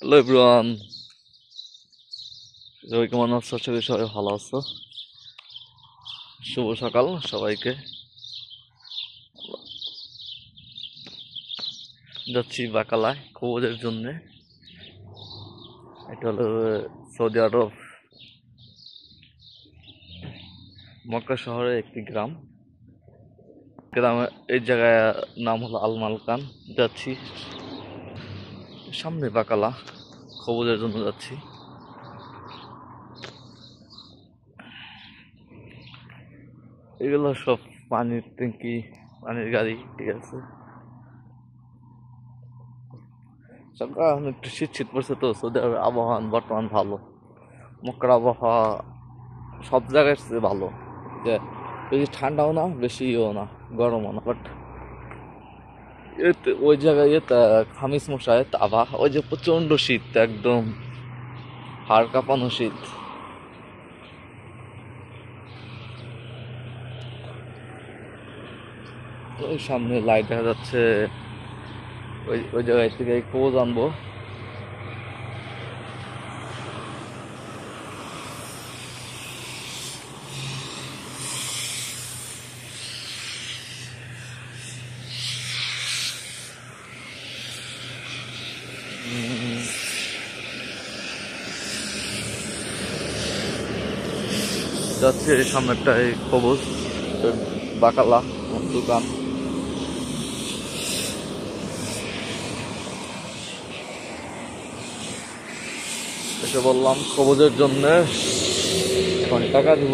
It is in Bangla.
হ্যালো এভরিওয়ান, সবাই কেমন আছো? আশা করি সবাই ভালো আছো। শুভ সকাল সবাইকে। যাচ্ছি বাকালায় খবরের জন্য। এটা হলো সৌদি আরব মক্কা শহরের একটি গ্রাম। গ্রামে এই জায়গায় নাম হলো আল মালকান। যাচ্ছি সামনে বাকালা, খবরের জন্য যাচ্ছি। এগুলো সব পানির ট্যাঙ্কি, পানির গাড়ি, ঠিক আছে। সকাল এখন একটু শীত শীত পড়ছে, তো সৌদি আরবের আবহাওয়া বর্তমান ভালো। মক্কার আবহাওয়া সব জায়গায় চেয়ে ভালো, যে বেশি ঠান্ডাও না বেশি ইয়েও না, গরমও না। বাট এতে ওই জায়গায় খামিস মশায় তাবা, ওই যে প্রচন্ড শীত, একদম হাড় কাঁপানো শীত। ওই সামনে লাইট দেখা যাচ্ছে, ওই ওই জায়গায় থেকে খোঁজ আনবো। যাচ্ছে সামনেরটা এই খবর বাকালা দোকান। এসে বললাম খবরের জন্য এখন টাকা দিব।